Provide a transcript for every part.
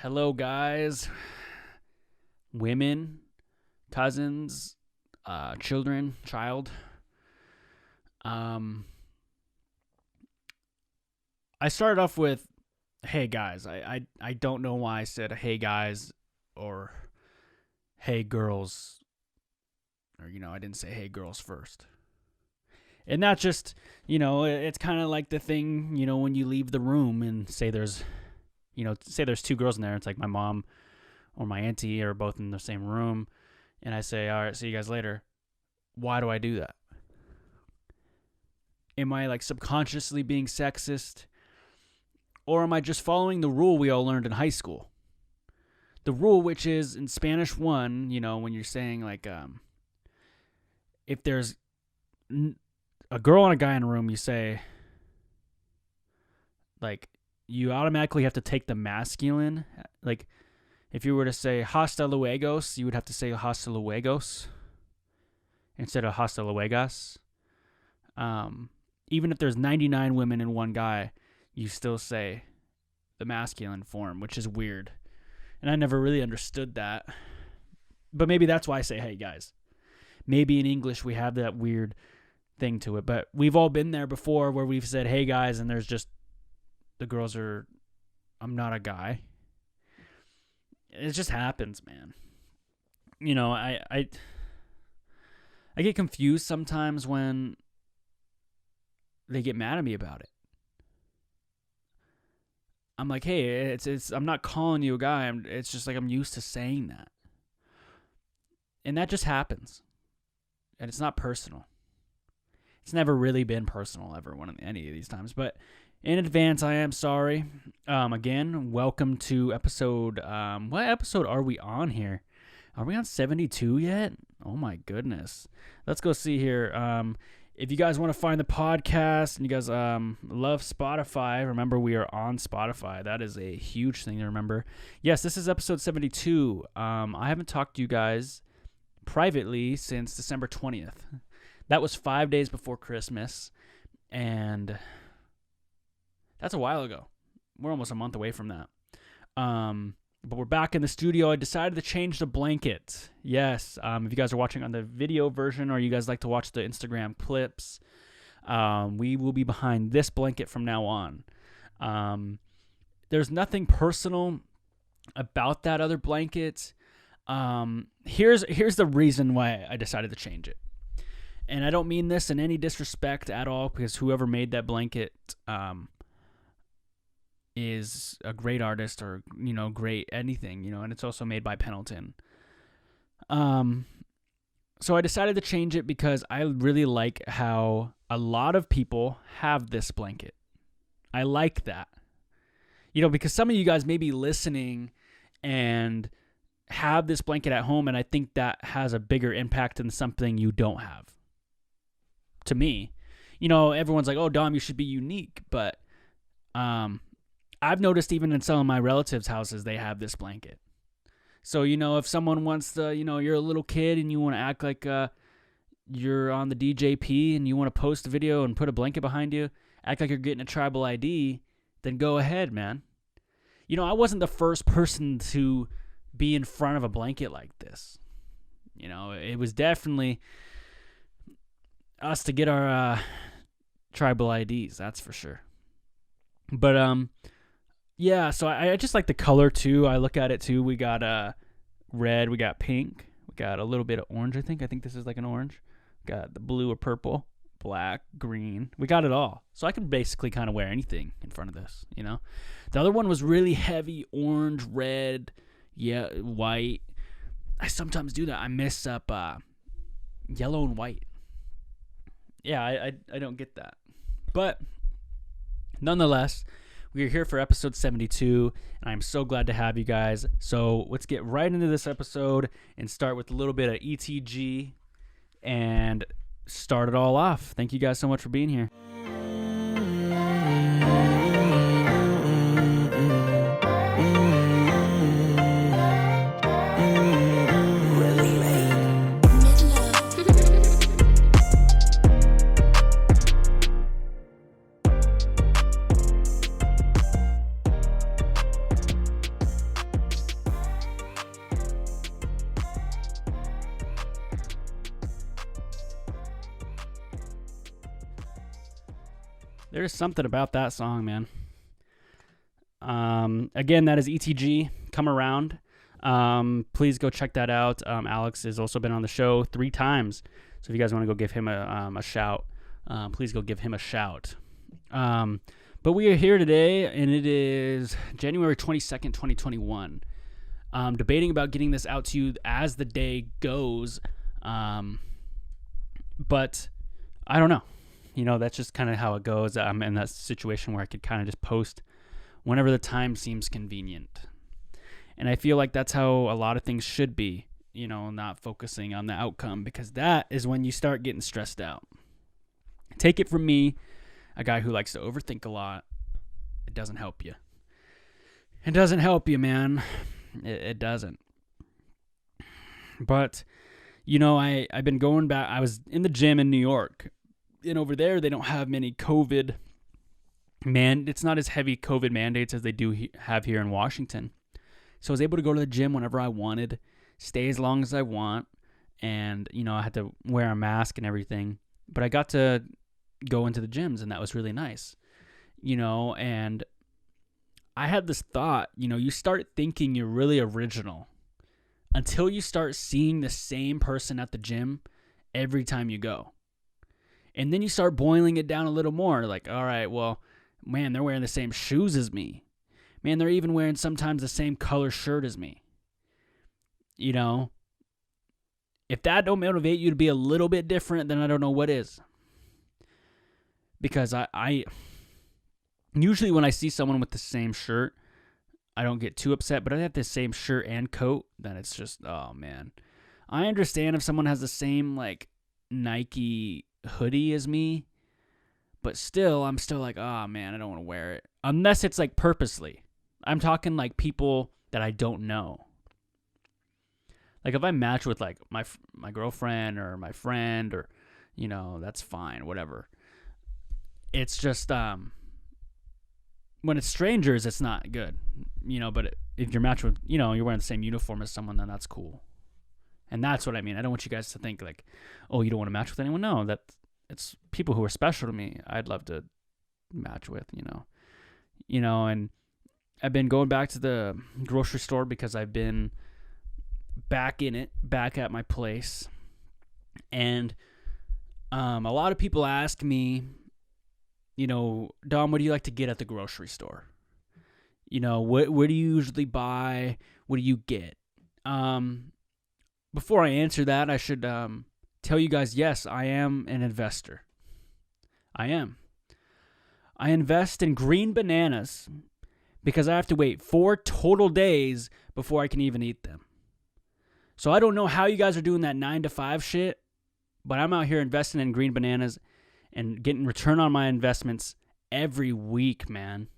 Hello, guys, women, cousins, child. I started off with, hey, guys. I don't know why I said, hey, guys, or hey, girls. Or, I didn't say, hey, girls first. And that's just, it's kind of like the thing, when you leave the room and say there's two girls in there. It's like my mom or my auntie are both in the same room. And I say, all right, see you guys later. Why do I do that? Am I like subconsciously being sexist? Or am I just following the rule we all learned in high school? The rule, which is in Spanish 1, when you're saying like, if there's a girl and a guy in a room, you say, like, you automatically have to take the masculine. Like, if you were to say hasta luegos, you would have to say hasta luegos instead of hasta luegas. Even if there's 99 women and one guy, you still say the masculine form, which is weird. And I never really understood that. But maybe that's why I say, hey, guys. Maybe in English we have that weird thing to it. But we've all been there before where we've said, hey, guys, and there's just, the girls are, I'm not a guy. It just happens, man. I get confused sometimes when they get mad at me about it. I'm like, hey, it's I'm not calling you a guy. It's just like I'm used to saying that. And that just happens. And it's not personal. It's never really been personal ever any of these times. But in advance, I am sorry. Again, welcome to episode... what episode are we on here? Are we on 72 yet? Oh my goodness. Let's go see here. If you guys want to find the podcast and you guys love Spotify, remember we are on Spotify. That is a huge thing to remember. Yes, this is episode 72. I haven't talked to you guys privately since December 20th. That was 5 days before Christmas, and that's a while ago. We're almost a month away from that. But we're back in the studio. I decided to change the blanket. Yes, if you guys are watching on the video version or you guys like to watch the Instagram clips, we will be behind this blanket from now on. There's nothing personal about that other blanket. Here's the reason why I decided to change it. And I don't mean this in any disrespect at all, because whoever made that blanket is a great artist or, great anything, and it's also made by Pendleton. So I decided to change it because I really like how a lot of people have this blanket. I like that. Because some of you guys may be listening and have this blanket at home, and I think that has a bigger impact than something you don't have. To me, everyone's like, oh, Dom, you should be unique. But I've noticed even in some of my relatives' houses, they have this blanket. So, if someone wants to, you're a little kid and you want to act like you're on the DJP and you want to post a video and put a blanket behind you, act like you're getting a tribal ID, then go ahead, man. I wasn't the first person to be in front of a blanket like this. It was definitely us to get our tribal IDs, that's for sure. But yeah, so I just like the color too. I look at it too. We got red, we got pink, we got a little bit of orange. I think this is like an orange. Got the blue or purple, black, green. We got it all. So I can basically kind of wear anything in front of this. The other one was really heavy orange, red, white. I sometimes do that. I mess up yellow and white. Yeah, I don't get that. But nonetheless, we are here for episode 72, and I'm so glad to have you guys. So let's get right into this episode and start with a little bit of ETG and start it all off. Thank you guys so much for being here. There's something about that song, man. Again, that is ETG, Come Around. Please go check that out. Alex has also been on the show 3 times. So if you guys want to go give him a shout, please go give him a shout. But we are here today, and it is January 22nd, 2021. Debating about getting this out to you as the day goes. But I don't know. That's just kind of how it goes. I'm in that situation where I could kind of just post whenever the time seems convenient. And I feel like that's how a lot of things should be, not focusing on the outcome, because that is when you start getting stressed out. Take it from me, a guy who likes to overthink a lot. It doesn't help you. It doesn't help you, man. It doesn't. But, I've been going back. I was in the gym in New York, and over there they don't have many COVID it's not as heavy COVID mandates as they do have here in Washington. So I was able to go to the gym whenever I wanted, stay as long as I want, and, I had to wear a mask and everything. But I got to go into the gyms, and that was really nice, and I had this thought, you start thinking you're really original until you start seeing the same person at the gym every time you go. And then you start boiling it down a little more, like, all right, well, man, they're wearing the same shoes as me. Man, they're even wearing sometimes the same color shirt as me. If that don't motivate you to be a little bit different, then I don't know what is. Because I usually when I see someone with the same shirt, I don't get too upset, but I have the same shirt and coat, then it's just, oh man. I understand if someone has the same like Nike hoodie as me, but still, I'm still like, oh man, I don't want to wear it. Unless it's like purposely. I'm talking like people that I don't know. Like if I match with like my girlfriend or my friend or, that's fine, whatever. It's just, when it's strangers, it's not good, but if you're matched with, you're wearing the same uniform as someone, then that's cool. And that's what I mean. I don't want you guys to think like, oh, you don't want to match with anyone. No, it's people who are special to me. I'd love to match with, and I've been going back to the grocery store because I've been back at my place. And a lot of people ask me, Dom, what do you like to get at the grocery store? What do you usually buy? What do you get? Before I answer that, I should tell you guys, yes, I am an investor. I am. I invest in green bananas because I have to wait 4 total days before I can even eat them. So I don't know how you guys are doing that 9 to 5 shit, but I'm out here investing in green bananas and getting return on my investments every week, man.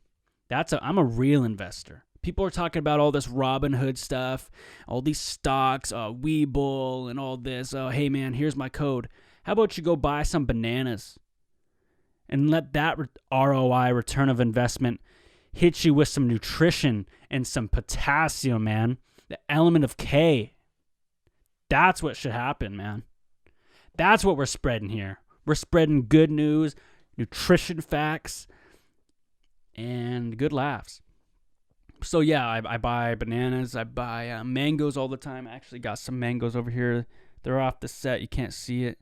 I'm a real investor. People are talking about all this Robinhood stuff, all these stocks, Webull, and all this. Oh, hey, man, here's my code. How about you go buy some bananas and let that ROI, return of investment, hit you with some nutrition and some potassium, man. The element of K. That's what should happen, man. That's what we're spreading here. We're spreading good news, nutrition facts, and good laughs. So yeah, I buy bananas. I buy mangoes all the time. I actually got some mangoes over here. They're off the set. You can't see it.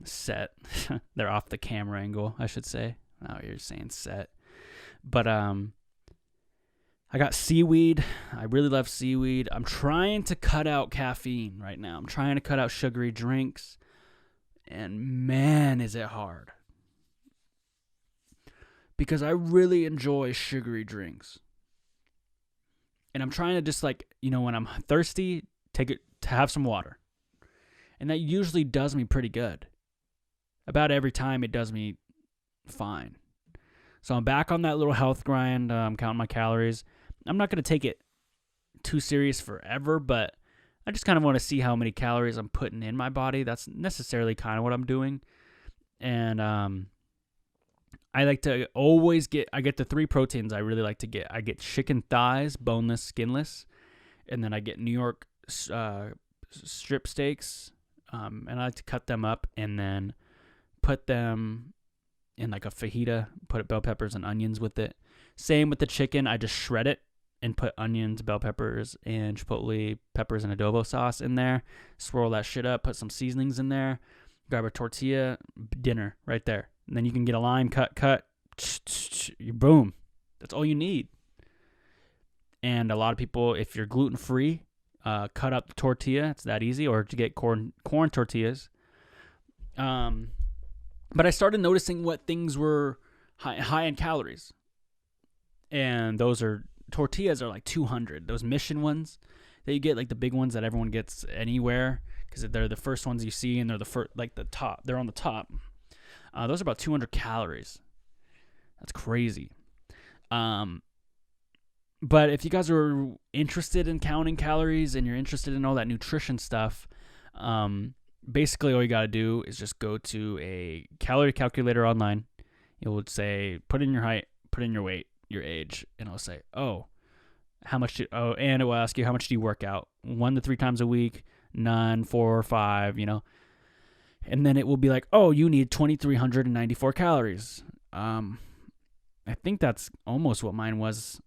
Set. They're off the camera angle, I should say. Now you're saying set. But I got seaweed. I really love seaweed. I'm trying to cut out caffeine right now. I'm trying to cut out sugary drinks. And man, is it hard. Because I really enjoy sugary drinks. And I'm trying to just when I'm thirsty, take it to have some water. And that usually does me pretty good. About every time it does me fine. So I'm back on that little health grind. I'm counting my calories. I'm not going to take it too serious forever, but I just kind of want to see how many calories I'm putting in my body. That's necessarily kind of what I'm doing. And I like to always I get the 3 proteins I really like to get. I get chicken thighs, boneless, skinless, and then I get New York strip steaks, and I like to cut them up and then put them in like a fajita, put bell peppers and onions with it. Same with the chicken. I just shred it and put onions, bell peppers, and chipotle peppers and adobo sauce in there. Swirl that shit up, put some seasonings in there. Grab a tortilla, dinner right there. And then you can get a lime, cut. Boom. That's all you need. And a lot of people, if you're gluten-free, cut up the tortilla. It's that easy. Or to get corn tortillas. But I started noticing what things were high in calories. And tortillas are like 200. Those Mission ones that you get, like the big ones that everyone gets anywhere, because they're the first ones you see, and they're the first, like the top. They're on the top. Those are about 200 calories. That's crazy. But if you guys are interested in counting calories and you're interested in all that nutrition stuff, basically all you got to do is just go to a calorie calculator online. It would say, put in your height, put in your weight, your age, and it'll say, and it will ask you, how much do you work out? 1 to 3 times a week, none, 4 or 5, and then it will be like, you need 2,394 calories. I think that's almost what mine was,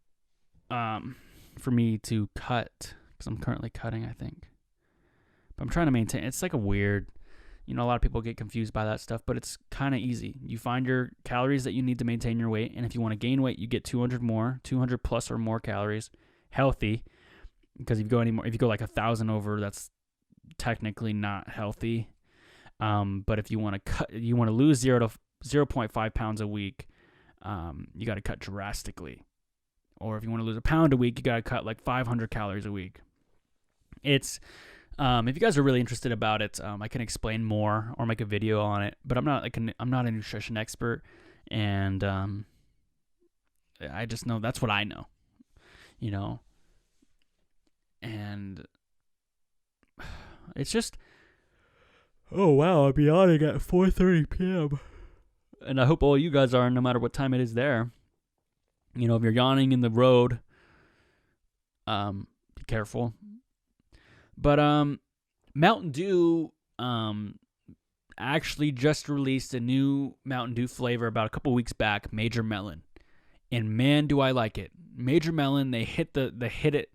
for me to cut, because I'm currently cutting, I think. But I'm trying to maintain. It's like a weird, a lot of people get confused by that stuff, but it's kind of easy. You find your calories that you need to maintain your weight, and if you want to gain weight, you get 200 plus or more calories, healthy, because if you go like 1,000 over, that's technically not healthy. But if you want to lose 0.5 pounds a week, you got to cut drastically. Or if you want to lose a pound a week, you got to cut like 500 calories a week. It's if you guys are really interested about it, I can explain more or make a video on it. But I'm not a nutrition expert, and I just know that's what I know, And it's just, oh wow, I'll be yawning at 4:30 p.m. And I hope all you guys are, no matter what time it is there. If you're yawning in the road, be careful. But Mountain Dew actually just released a new Mountain Dew flavor about a couple weeks back, Major Melon. And man, do I like it. Major Melon, they hit it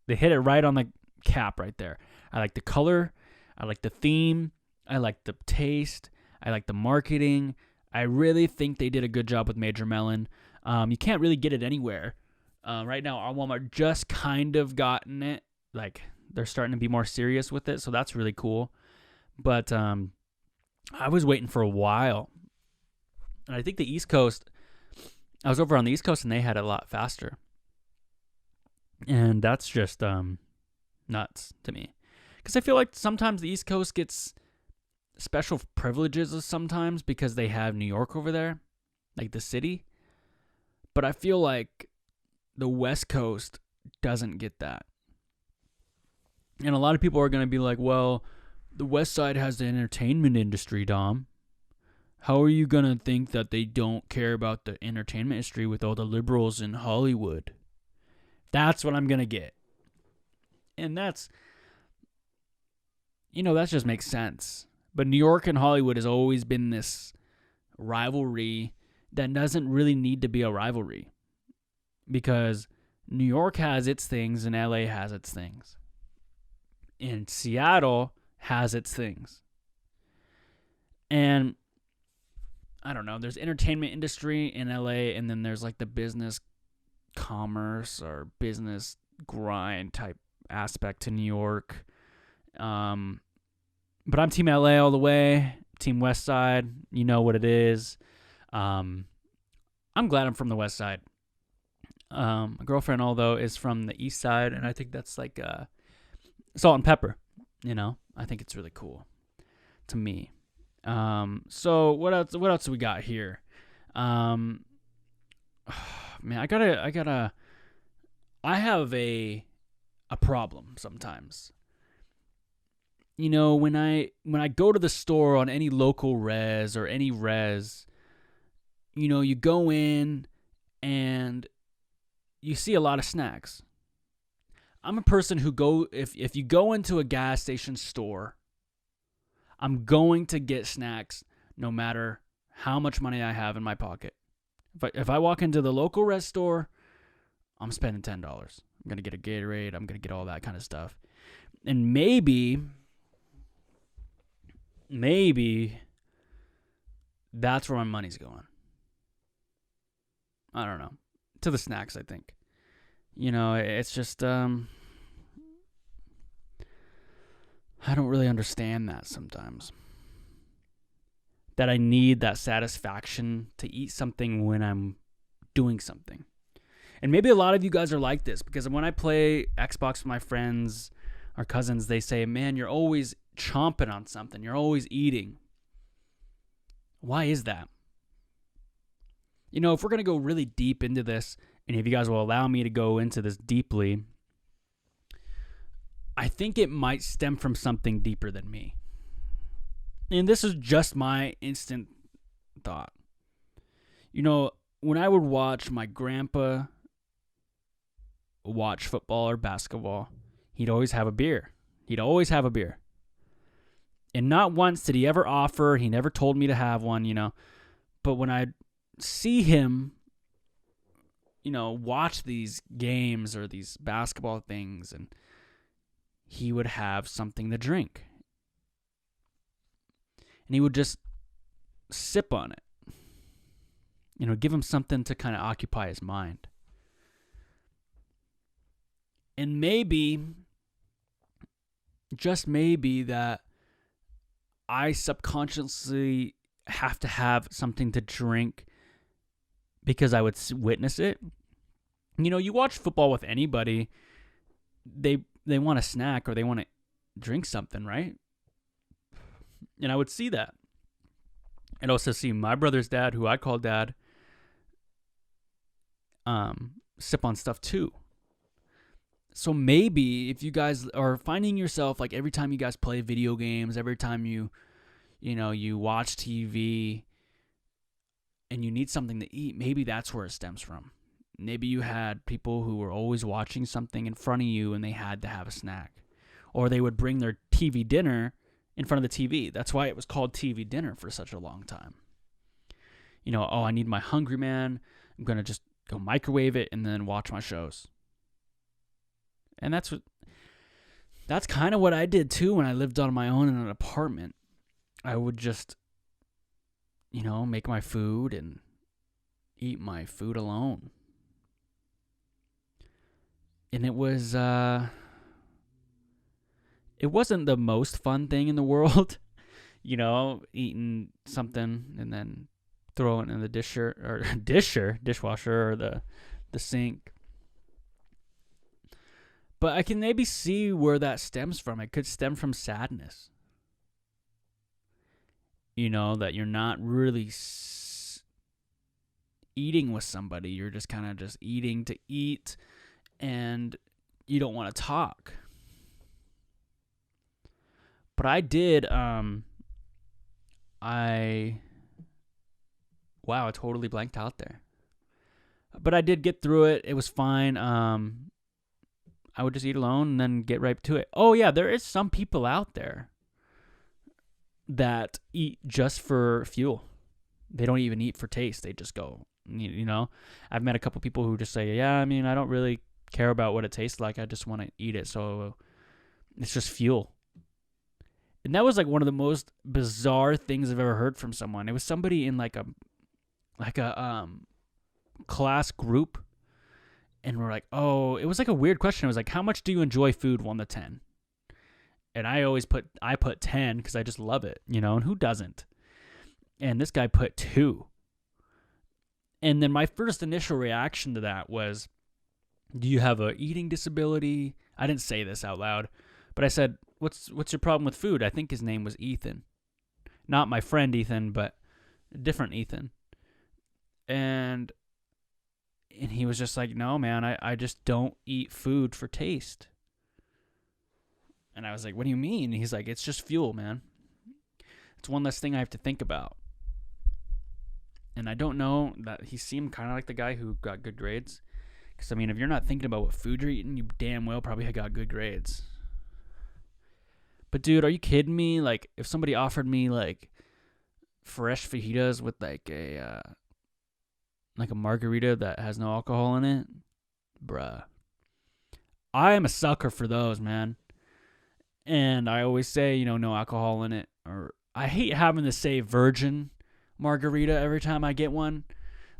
right on the cap right there. I like the color, I like the theme, I like the taste, I like the marketing. I really think they did a good job with Major Melon. You can't really get it anywhere. Right now, our Walmart just kind of gotten it. Like, they're starting to be more serious with it, so that's really cool. But I was waiting for a while. And I think the East Coast, I was over on the East Coast, and they had it a lot faster. And that's just nuts to me. Because I feel like sometimes the East Coast gets special privileges sometimes because they have New York over there, like the city. But I feel like the West Coast doesn't get that. And a lot of people are going to be like, well, the West Side has the entertainment industry, Dom. How are you going to think that they don't care about the entertainment industry with all the liberals in Hollywood? That's what I'm going to get. And that just makes sense. But New York and Hollywood has always been this rivalry that doesn't really need to be a rivalry. Because New York has its things and LA has its things. And Seattle has its things. And I don't know, there's entertainment industry in LA, and then there's like the business commerce or business grind type aspect to New York. But I'm Team LA all the way, Team West Side, you know what it is. I'm glad I'm from the West Side. My girlfriend, although, is from the East Side, and I think that's like salt and pepper, I think it's really cool to me. So what else do we got here? Man, I have a problem sometimes. When I go to the store on any local res or any res, you go in and you see a lot of snacks. I'm a person who if you go into a gas station store, I'm going to get snacks no matter how much money I have in my pocket. If I walk into the local rest store, I'm spending $10. I'm going to get a Gatorade. I'm going to get all that kind of stuff. And maybe that's where my money's going. I don't know. To the snacks, I think. It's just, I don't really understand that sometimes. That I need that satisfaction to eat something when I'm doing something. And maybe a lot of you guys are like this, because when I play Xbox with my friends or cousins, they say, man, you're always chomping on something. You're always eating. Why is that? If we're going to go really deep into this, and if you guys will allow me to go into this deeply, I think it might stem from something deeper than me. And this is just my instant thought. When I would watch my grandpa watch football or basketball, he'd always have a beer. And not once did he ever offer, he never told me to have one, But when I see him, watch these games or these basketball things, and he would have something to drink. And he would just sip on it. Give him something to kind of occupy his mind. And maybe, just maybe, that I subconsciously have to have something to drink because I would witness it. You watch football with anybody, they want a snack or they want to drink something, right? And I would see that. I'd also see my brother's dad, who I call dad, sip on stuff too. So maybe if you guys are finding yourself, like, every time you guys play video games, every time you watch TV and you need something to eat, maybe that's where it stems from. Maybe you had people who were always watching something in front of you and they had to have a snack. Or they would bring their TV dinner in front of the TV. That's why it was called TV dinner for such a long time. I need my Hungry Man. I'm going to just go microwave it and then watch my shows. And that's kind of what I did too when I lived on my own in an apartment. I would just, make my food and eat my food alone. And it wasn't the most fun thing in the world, eating something and then throwing it in the dishwasher or the sink. But I can maybe see where that stems from. It could stem from sadness. That you're not really eating with somebody. You're just kind of just eating to eat, and you don't want to talk. But I did, I totally blanked out there. But I did get through it. It was fine. I would just eat alone and then get right to it. Oh, yeah, there is some people out there that eat just for fuel. They don't even eat for taste. They just go, I've met a couple people who just say, I don't really care about what it tastes like. I just want to eat it. So it's just fuel. And that was like one of the most bizarre things I've ever heard from someone. It was somebody in like a class group. And we're like, it was like a weird question. It was like, how much do you enjoy food, 1 to 10? And I put 10 because I just love it, and who doesn't? And this guy put 2. And then my first initial reaction to that was, do you have a eating disability? I didn't say this out loud, but I said, what's your problem with food? I think his name was Ethan. Not my friend Ethan, but a different Ethan. And he was just like, no, man, I just don't eat food for taste. And I was like, what do you mean? And he's like, it's just fuel, man. It's one less thing I have to think about. And I don't know, that he seemed kind of like the guy who got good grades. Because, if you're not thinking about what food you're eating, you damn well probably got good grades. But, dude, are you kidding me? Like, if somebody offered me, like, fresh fajitas with like a margarita that has no alcohol in it, bruh. I am a sucker for those, man. And I always say, no alcohol in it. Or I hate having to say virgin margarita every time I get one.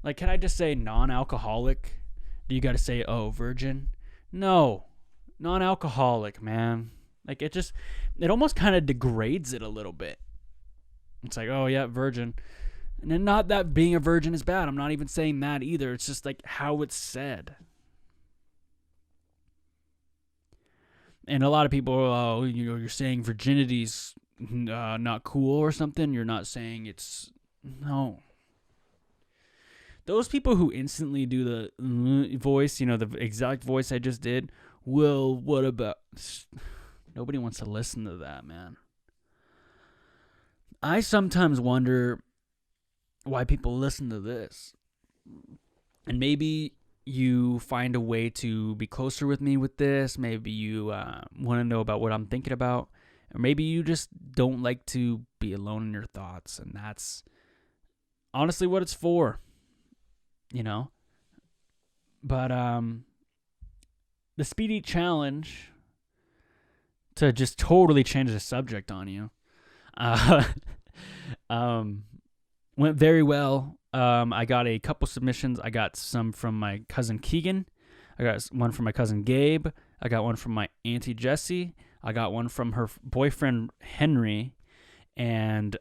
Like, can I just say non-alcoholic? Do you got to say, oh, virgin? No, non-alcoholic, man. Like, it almost kind of degrades it a little bit. It's like, oh, yeah, virgin. And then not that being a virgin is bad. I'm not even saying that either. It's just like how it's said. And a lot of people, oh, you're saying virginity's not cool or something. You're not saying it's... No. Those people who instantly do the voice, the exact voice I just did, well, what about... Nobody wants to listen to that, man. I sometimes wonder why people listen to this. And maybe you find a way to be closer with me with this. Maybe you want to know about what I'm thinking about. Or maybe you just don't like to be alone in your thoughts. And that's honestly what it's for. But the Speedy Challenge, to just totally change the subject on you, went very well. I got a couple submissions. I got some from my cousin Keegan. I got one from my cousin Gabe. I got one from my auntie Jessie. I got one from her boyfriend Henry. And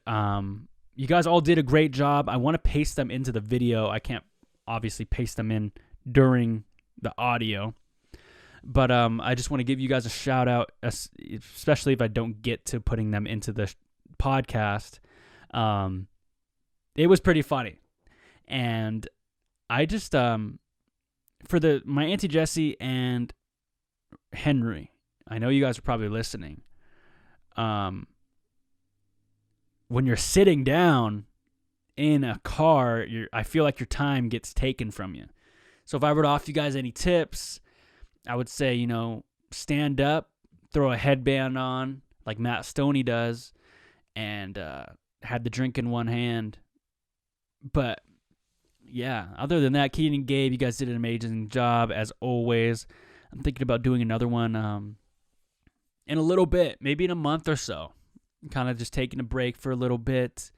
you guys all did a great job. I want to paste them into the video. I can't obviously paste them in during the audio. But I just want to give you guys a shout out, especially if I don't get to putting them into the podcast. It was pretty funny. And I just, for my auntie Jessie and Henry, I know you guys are probably listening. When you're sitting down in a car, I feel like your time gets taken from you. So if I were to offer you guys any tips, I would say, stand up, throw a headband on like Matt Stoney does, and had the drink in one hand. But yeah, other than that, Keaton and Gabe, you guys did an amazing job as always. I'm thinking about doing another one in a little bit, maybe in a month or so. Kind of just taking a break for a little bit,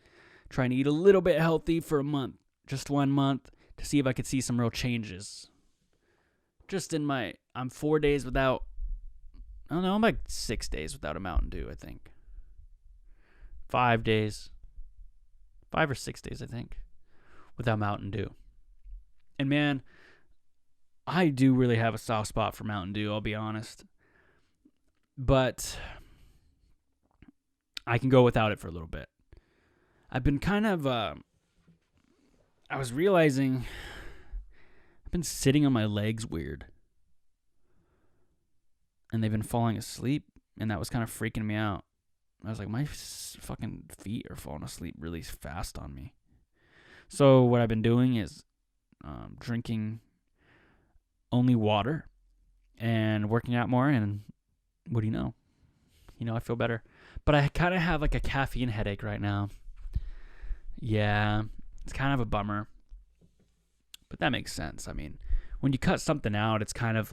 trying to eat a little bit healthy for a month, just 1 month, to see if I could see some real changes. Just I'm 4 days without, I don't know, I'm like 6 days without a Mountain Dew, I think. 5 days. 5 or 6 days, I think, without Mountain Dew. And man, I do really have a soft spot for Mountain Dew, I'll be honest. But I can go without it for a little bit. I've been kind of, I was realizing I've been sitting on my legs weird. And they've been falling asleep, and that was kind of freaking me out. I was like, my fucking feet are falling asleep really fast on me. So what I've been doing is drinking only water and working out more, and what do you know? I feel better. But I kind of have like a caffeine headache right now. Yeah, it's kind of a bummer. But that makes sense. I mean, when you cut something out, it's kind of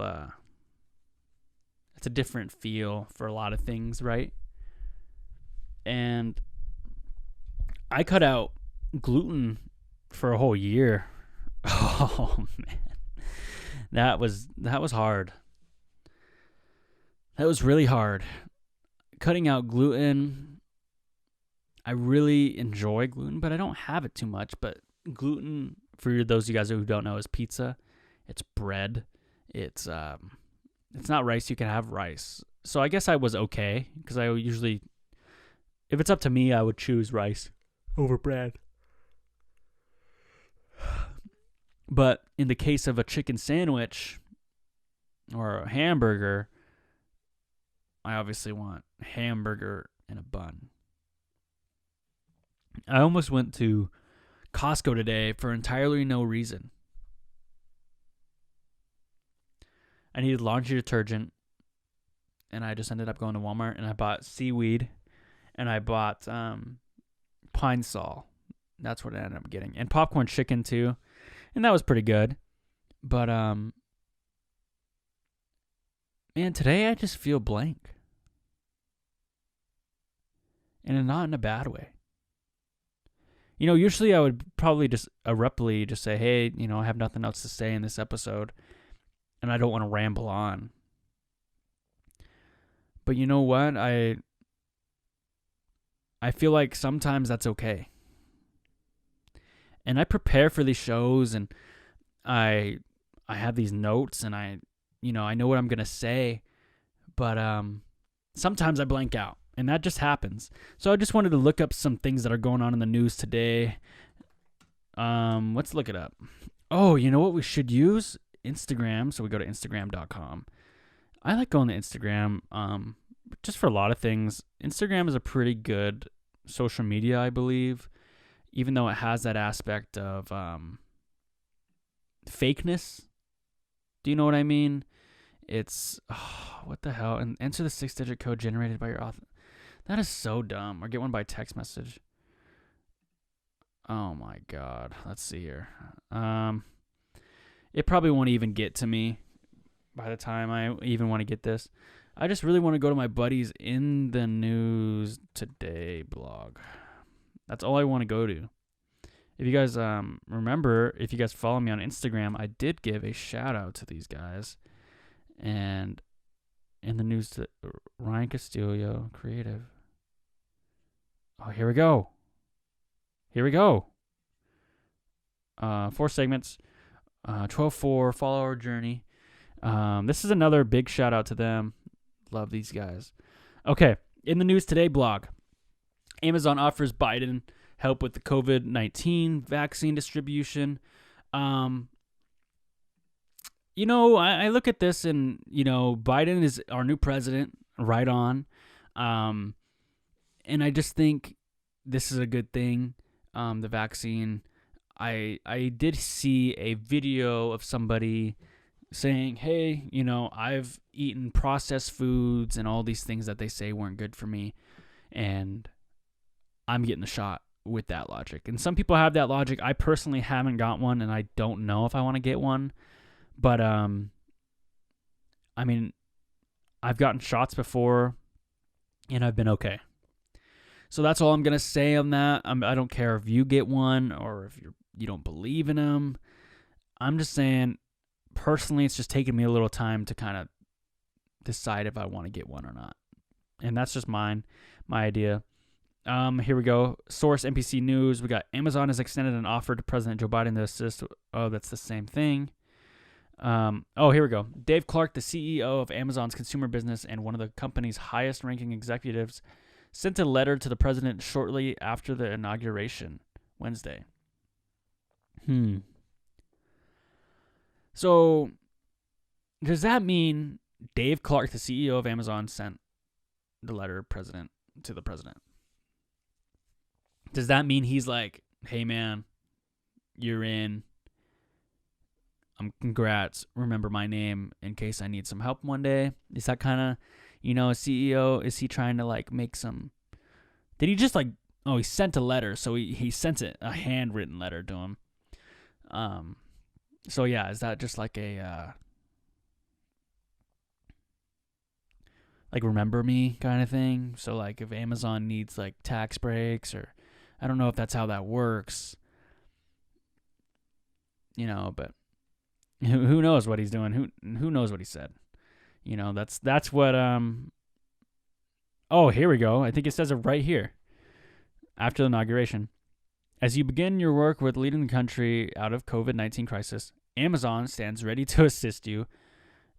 it's a different feel for a lot of things, right? And I cut out gluten for a whole year. Oh man. That was hard. That was really hard. Cutting out gluten, I really enjoy gluten, but I don't have it too much. But gluten, for those of you guys who don't know, is pizza. It's bread. It's not rice. You can have rice. So I guess I was okay, because I usually, if it's up to me, I would choose rice over bread. But in the case of a chicken sandwich or a hamburger, I obviously want hamburger and a bun. I almost went to Costco today for entirely no reason. I needed laundry detergent, and I just ended up going to Walmart, and I bought seaweed, and I bought Pine Sol, That's what I ended up getting. And popcorn chicken too. And that was pretty good. But man, today I just feel blank. And not in a bad way. Usually I would probably just abruptly just say, hey, I have nothing else to say in this episode. And I don't want to ramble on. But you know what? I feel like sometimes that's okay. And I prepare for these shows, and I have these notes, and I know what I'm going to say. But sometimes I blank out. And that just happens. So I just wanted to look up some things that are going on in the news today. Let's look it up. Oh, you know what we should use? Instagram. So we go to Instagram.com. I like going to Instagram just for a lot of things. Instagram is a pretty good social media, I believe, even though it has that aspect of fakeness. Do you know what I mean? It's, what the hell? And enter the 6-digit code generated by your author. That is so dumb. Or get one by text message. Oh my God. Let's see here. It probably won't even get to me by the time I even want to get this. I just really want to go to my buddy's In the News Today blog. That's all I want to go to. If you guys remember, if you guys follow me on Instagram, I did give a shout out to these guys. And In the News to Ryan Castillo, creative. Oh, here we go. 4 segments. 12-4, follow our journey. This is another big shout out to them. Love these guys. Okay, In the News Today blog. Amazon offers Biden help with the COVID-19 vaccine distribution. I look at this and, Biden is our new president, right on. And I just think this is a good thing, the vaccine. I did see a video of somebody saying, hey, I've eaten processed foods and all these things that they say weren't good for me, and I'm getting the shot with that logic. And some people have that logic. I personally haven't got one, and I don't know if I want to get one. But, I've gotten shots before, and I've been okay. So that's all I'm going to say on that. I don't care if you get one or if you don't believe in them. I'm just saying, personally, it's just taken me a little time to kind of decide if I want to get one or not. And that's just my idea. Here we go. Source, NBC News. We got Amazon has extended an offer to President Joe Biden to assist. Oh, that's the same thing. Here we go. Dave Clark, the CEO of Amazon's consumer business and one of the company's highest-ranking executives, sent a letter to the president shortly after the inauguration, Wednesday. So, does that mean Dave Clark, the CEO of Amazon, sent the letter to the president? Does that mean he's like, hey man, you're in. Congrats. Remember my name in case I need some help one day. Is that kind of, a CEO? Is he trying to like make some? Did he just he sent a letter, so he sent it, a handwritten letter to him. So yeah, is that just like a like remember me kind of thing? So like if Amazon needs like tax breaks, or I don't know if that's how that works. But who knows what he's doing? Who knows what he said? That's what Oh, here we go. I think it says it right here. After the inauguration. As you begin your work with leading the country out of COVID-19 crisis, Amazon stands ready to assist you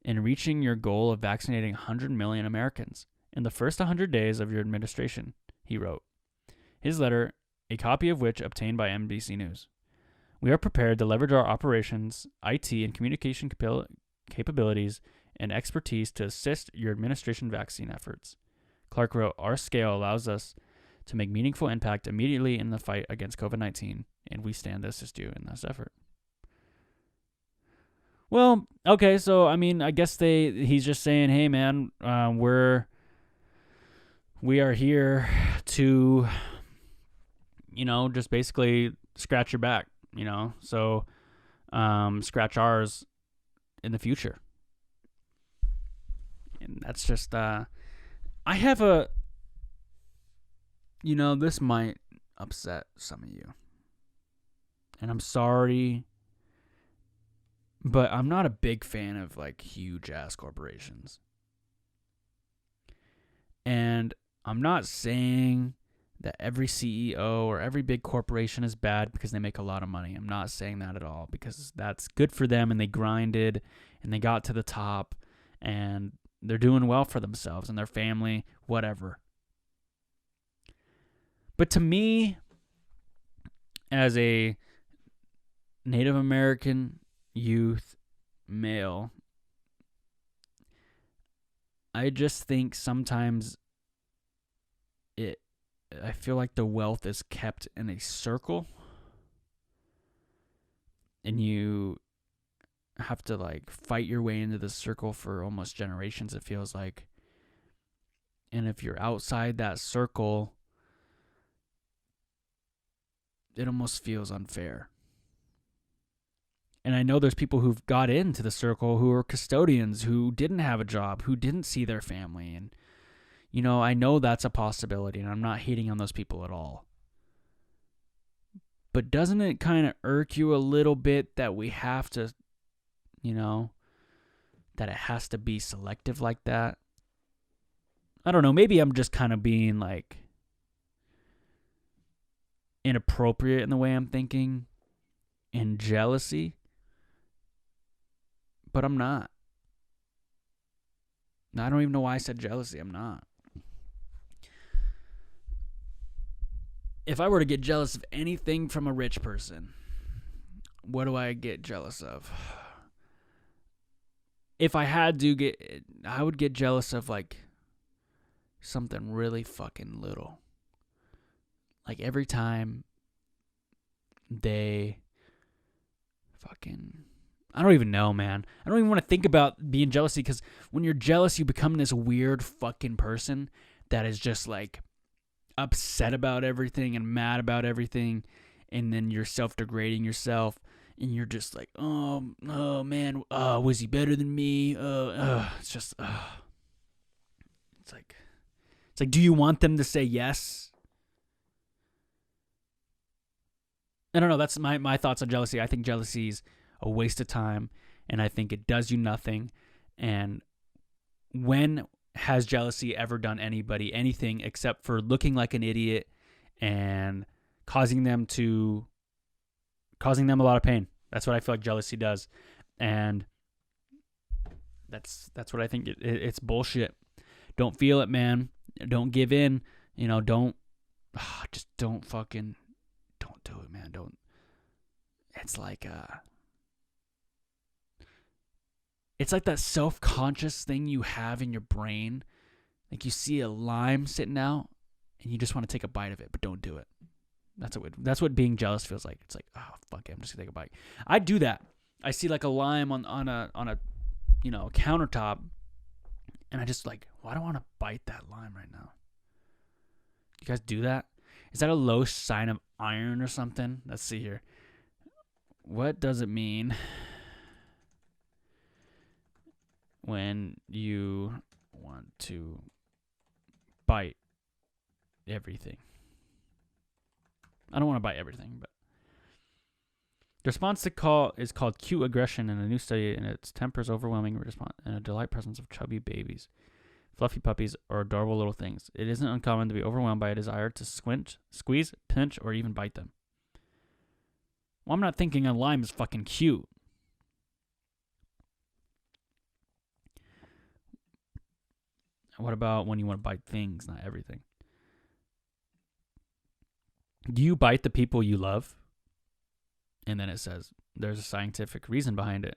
in reaching your goal of vaccinating 100 million Americans in the first 100 days of your administration, he wrote. His letter, a copy of which obtained by NBC News. We are prepared to leverage our operations, IT, and communication capabilities and expertise to assist your administration vaccine efforts. Clark wrote, our scale allows us to make meaningful impact immediately in the fight against COVID-19, and we stand to assist you in this effort. Well, okay, so I guess he's just saying, hey man, we are here to, just basically scratch your back, so scratch ours in the future. And that's just, I have this might upset some of you. And I'm sorry, but I'm not a big fan of like huge ass corporations. And I'm not saying that every CEO or every big corporation is bad because they make a lot of money. I'm not saying that at all, because that's good for them and they grinded and they got to the top and they're doing well for themselves and their family, whatever. But to me, as a Native American youth male, I just think sometimes I feel like the wealth is kept in a circle and you have to like fight your way into the circle for almost generations, it feels like. And if you're outside that circle, it almost feels unfair. And I know there's people who've got into the circle who are custodians, who didn't have a job, who didn't see their family. And, I know that's a possibility, and I'm not hating on those people at all. But doesn't it kind of irk you a little bit that we have to, that it has to be selective like that? I don't know. Maybe I'm just kind of being like inappropriate in the way I'm thinking and jealousy. But I'm not. I don't even know why I said jealousy. I'm not. If I were to get jealous of anything from a rich person, what do I get jealous of? If I had to I would get jealous of like something really fucking little. Like every time they fucking, I don't even know, man. I don't even want to think about being jealous, because when you're jealous, you become this weird fucking person that is just like upset about everything and mad about everything, and then you're self-degrading yourself, and you're just like, oh man, was he better than me? It's just, it's like, do you want them to say yes? I don't know. That's my thoughts on jealousy. I think jealousy is a waste of time, and I think it does you nothing. And when has jealousy ever done anybody anything except for looking like an idiot and causing them a lot of pain? That's what I feel like jealousy does, and that's what I think. It's bullshit. Don't feel it, man. Don't give in. Just don't fucking. Don't do it, man. Don't. It's like it's like that self-conscious thing you have in your brain. Like you see a lime sitting out and you just want to take a bite of it, but don't do it. That's what being jealous feels like. It's like, oh fuck it, I'm just gonna take a bite. I do that. I see like a lime on a countertop, and I just like, why do I want to bite that lime right now? You guys do that? Is that a low sign of iron or something? Let's see here. What does it mean when you want to bite everything? I don't want to bite everything, but the response to call is called cute aggression in a new study, and its tempers overwhelming response and a delight presence of chubby babies, fluffy puppies, or adorable little things. It isn't uncommon to be overwhelmed by a desire to squeeze, pinch, or even bite them. Well, I'm not thinking a lime is fucking cute. What about when you want to bite things, not everything? Do you bite the people you love? And then it says there's a scientific reason behind it.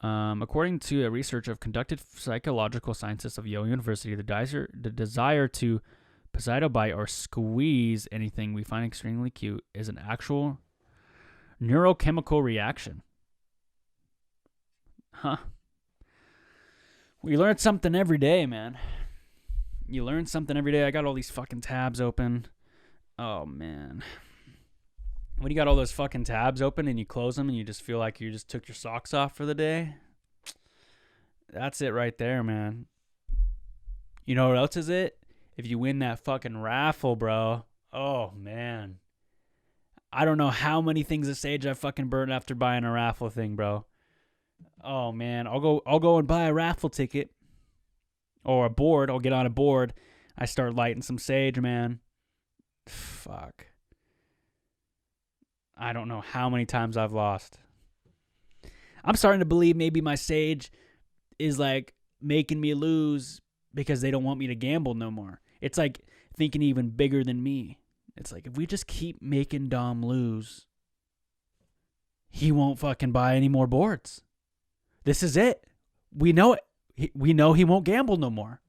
According to a research of conducted psychological scientists of Yale University, the desire to bite or squeeze anything we find extremely cute is an actual neurochemical reaction. Huh. We learn something every day, man. You learn something every day. I got all these fucking tabs open. Oh, man. When you got all those fucking tabs open and you close them and you just feel like you just took your socks off for the day, that's it right there, man. You know what else is it? If you win that fucking raffle, bro. Oh, man. I don't know how many things of sage I fucking burned after buying a raffle thing, bro. Oh, man. I'll go and buy a raffle ticket or a board. I'll get on a board. I start lighting some sage, man. Fuck. I don't know how many times I've lost. I'm starting to believe maybe my sage is like making me lose because they don't want me to gamble no more. It's like thinking even bigger than me. It's like, if we just keep making Dom lose, he won't fucking buy any more boards. This is it. We know it. We know he won't gamble no more.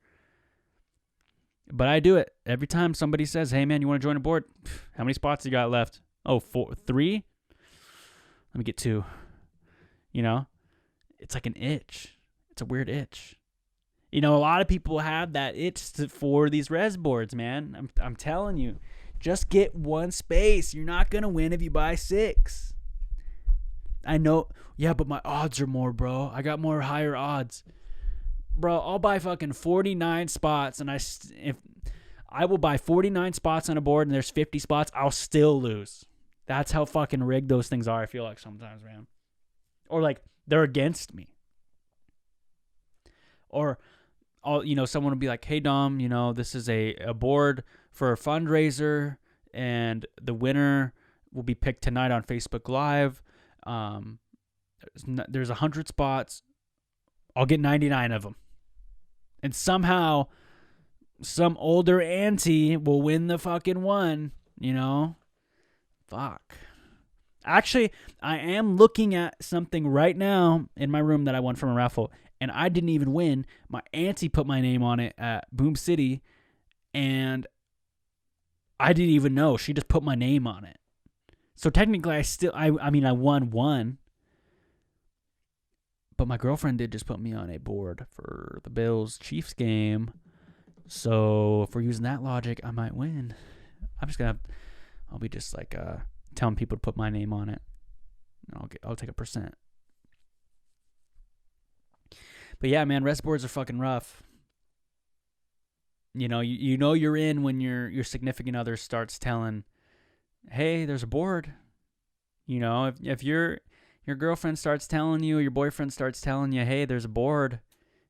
But I do it. Every time somebody says, hey, man, you want to join a board? How many spots you got left? Oh, 3? Let me get 2. You know? It's like an itch. It's a weird itch. You know, a lot of people have that itch for these res boards, man. I'm telling you. Just get one space. You're not going to win if you buy 6. I know. Yeah, but my odds are more, bro. I got more higher odds. Bro, I'll buy fucking 49 spots, and if I will buy 49 spots on a board and there's 50 spots, I'll still lose. That's how fucking rigged those things are, I feel like sometimes, man. Or like they're against me. Or someone will be like, hey, Dom, this is a board for a fundraiser, and the winner will be picked tonight on Facebook Live. There's 100 spots. I'll get 99 of them. And somehow some older auntie will win the fucking one, Fuck. Actually, I am looking at something right now in my room that I won from a raffle, and I didn't even win. My auntie put my name on it at Boom City, and I didn't even know. She just put my name on it. So technically, I won one. But my girlfriend did just put me on a board for the Bills-Chiefs game. So if we're using that logic, I might win. I'll be just like telling people to put my name on it. I'll take a %. But yeah, man, res boards are fucking rough. You know you're in when your significant other starts telling, hey, there's a board. If your girlfriend starts telling you, or your boyfriend starts telling you, hey, there's a board,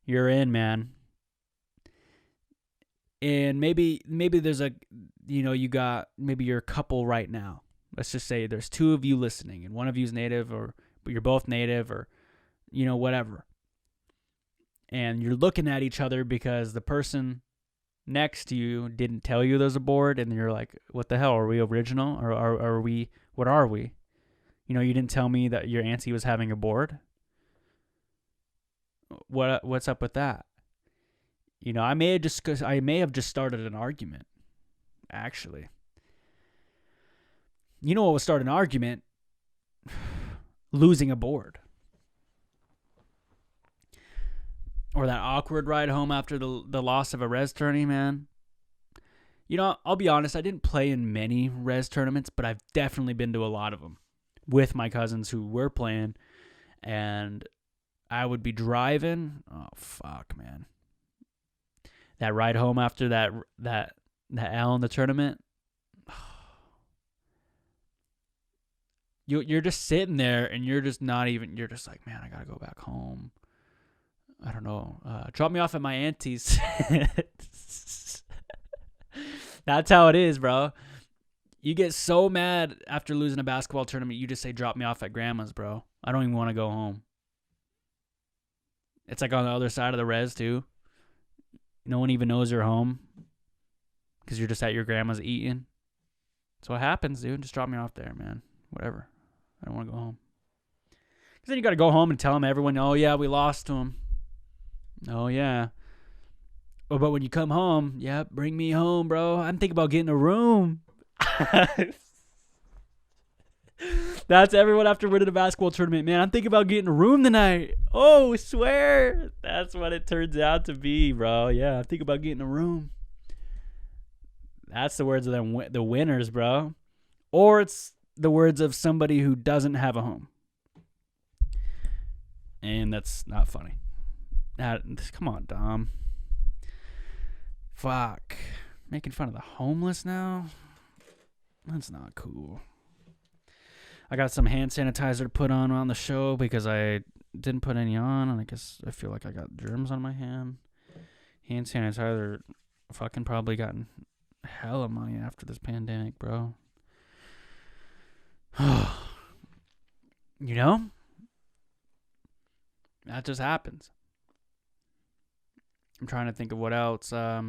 you're in, man. And maybe there's maybe you're a couple right now. Let's just say there's 2 of you listening, and one of you's native, but you're both native, or whatever. And you're looking at each other because the person next to you didn't tell you there's a board, and you're like, what the hell? Are we original? Or are we, what are we? You didn't tell me that your auntie was having a board. What's up with that? I may have just started an argument. Actually, what would start an argument? Losing a board, or that awkward ride home after the loss of a res tourney, man. I'll be honest. I didn't play in many res tournaments, but I've definitely been to a lot of them with my cousins who were playing, and I would be driving. Oh, fuck, man. That ride home after that L in the tournament. You're just sitting there, and you're just like, man, I gotta go back home. I don't know. Drop me off at my auntie's. That's how it is, bro. You get so mad after losing a basketball tournament, you just say, drop me off at grandma's, bro. I don't even want to go home. It's like on the other side of the res, too. No one even knows you're home because you're just at your grandma's eating. That's what happens, dude. Just drop me off there, man. Whatever. I don't want to go home. Because then you got to go home and tell everyone, oh, yeah, we lost to him. Oh, yeah. Oh, but when you come home, yeah, bring me home, bro. I'm thinking about getting a room. That's everyone after winning a basketball tournament. Man, I'm thinking about getting a room tonight. Oh, swear. That's what it turns out to be, bro. Yeah, I'm thinking about getting a room. That's the words of the winners, bro. Or it's the words of somebody who doesn't have a home. And that's not funny. Come on, Dom. Fuck. Making fun of the homeless now? That's not cool. I got some hand sanitizer to put on the show because I didn't put any on, and I feel like I got germs on my hand. Hand sanitizer fucking probably gotten hella money after this pandemic, bro. You know? That just happens. I'm trying to think of what else. I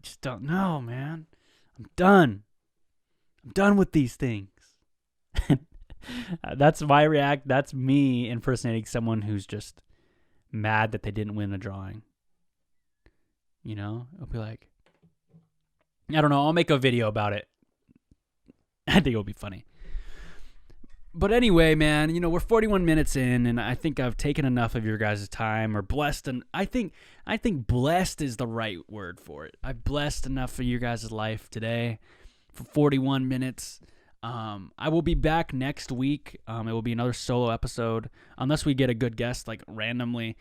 just don't know, man. I'm done. I'm done with these things. That's my react. That's me impersonating someone who's just mad that they didn't win a drawing. You know? I'll be like, I don't know. I'll make a video about it. I think it'll be funny. But anyway, man, we're 41 minutes in, and I think I've taken enough of your guys' time, or blessed, and I think blessed is the right word for it. I've blessed enough of your guys' life today for 41 minutes. I will be back next week. It will be another solo episode, unless we get a good guest, like randomly,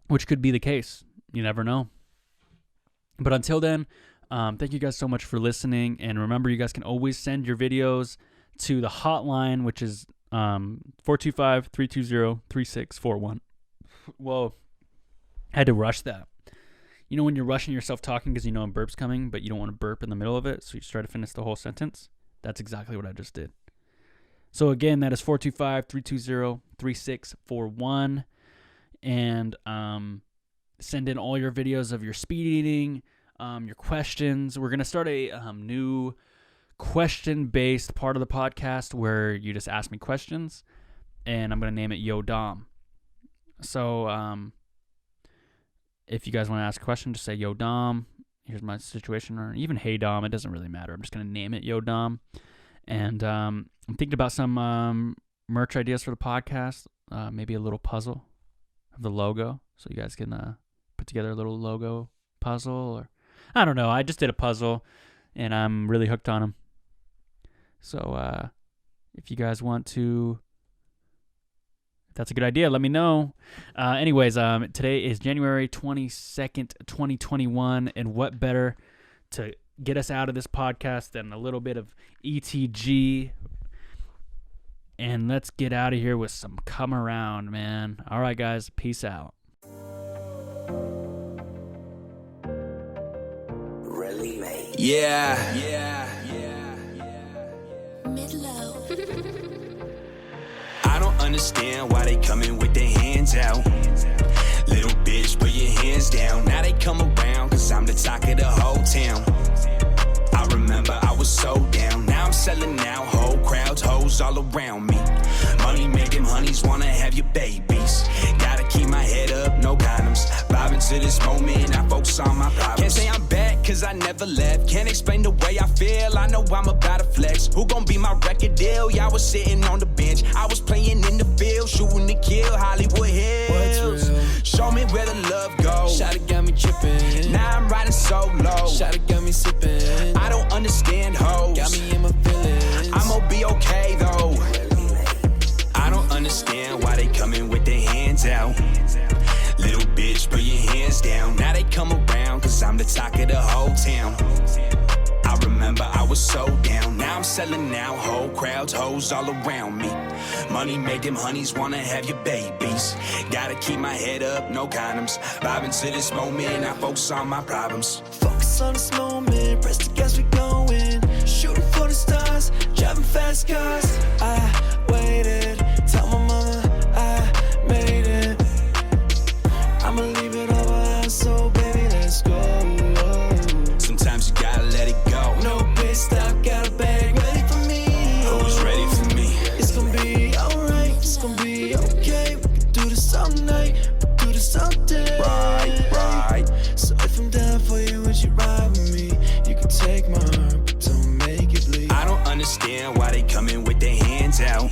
which could be the case. You never know. But until then, thank you guys so much for listening, and remember, you guys can always send your videos to the hotline, which is 425-320-3641. Whoa. I had to rush that. When you're rushing yourself talking because a burp's coming, but you don't want to burp in the middle of it, so you just try to finish the whole sentence? That's exactly what I just did. So again, that is 425-320-3641. And send in all your videos of your speed eating, your questions. We're going to start a new question-based part of the podcast where you just ask me questions, and I'm going to name it Yo Dom. So if you guys want to ask a question, just say Yo Dom, here's my situation, or even Hey Dom. It doesn't really matter. I'm just going to name it Yo Dom. And I'm thinking about some merch ideas for the podcast, maybe a little puzzle of the logo, so you guys can put together a little logo puzzle, or I don't know. I just did a puzzle, and I'm really hooked on them. So if you guys want to, if that's a good idea, let me know. Anyways, today is January 22nd, 2021, and what better to get us out of this podcast than a little bit of ETG. And let's get out of here with some Come Around, man. All right, guys, peace out. Really made. Yeah. Mid-low. I don't understand why they coming with their hands out. Little bitch, put your hands down. Now they come around, cause I'm the talk of the whole town. I remember I was so down. Now I'm selling out, whole crowds, hoes all around me. Money make them honeys wanna have your babies. Gotta keep my head up, no condoms. Vibing to this moment, I focus on my problems. Can't say I'm back, cause I never left. Can't explain the way I feel, I know I'm about to flex. Who gon' be my record deal? Y'all was sitting on the bench, I was playing in the field, shooting to kill, Hollywood Hills. Show me where the love goes. Shawty got me trippin'. Now I'm riding solo. Shawty got me sippin'. I don't understand hoes. Got me in my feelings. I'ma be okay though. I don't understand why they coming with their hands out. Little bitch, put your hands down. Now they come around, cause I'm the talk of the whole town. I remember I was so down. Now I'm selling out, whole crowds, hoes all around me. Money make them honeys wanna have your babies. Gotta keep my head up, no condoms. Vibing to this moment, I focus on my problems. Focus on this moment, press the gas, we going. Shooting for the stars, driving fast cars. I waited, tell my mama I made it. I'ma leave it all behind, so baby, let's go. Sometimes you gotta let it go. No pit stop, got a bag ready for me. Who's ready for me? It's gonna be alright, it's gonna be okay. We can do this all night, we can do this all day. Right. So if I'm down for you, would you ride with me? You can take my heart, but don't make it bleed. I don't understand why they coming with their hands out.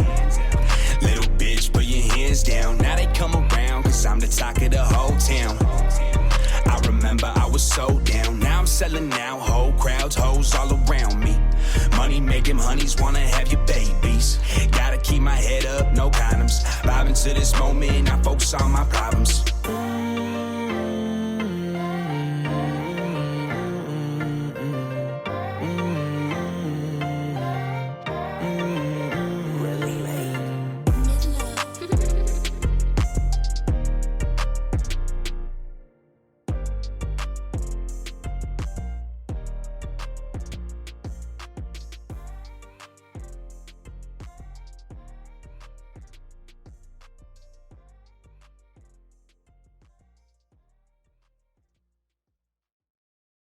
always wanna have your babies. Gotta keep my head up, no condoms. Vibing to this moment, I focus on my problems.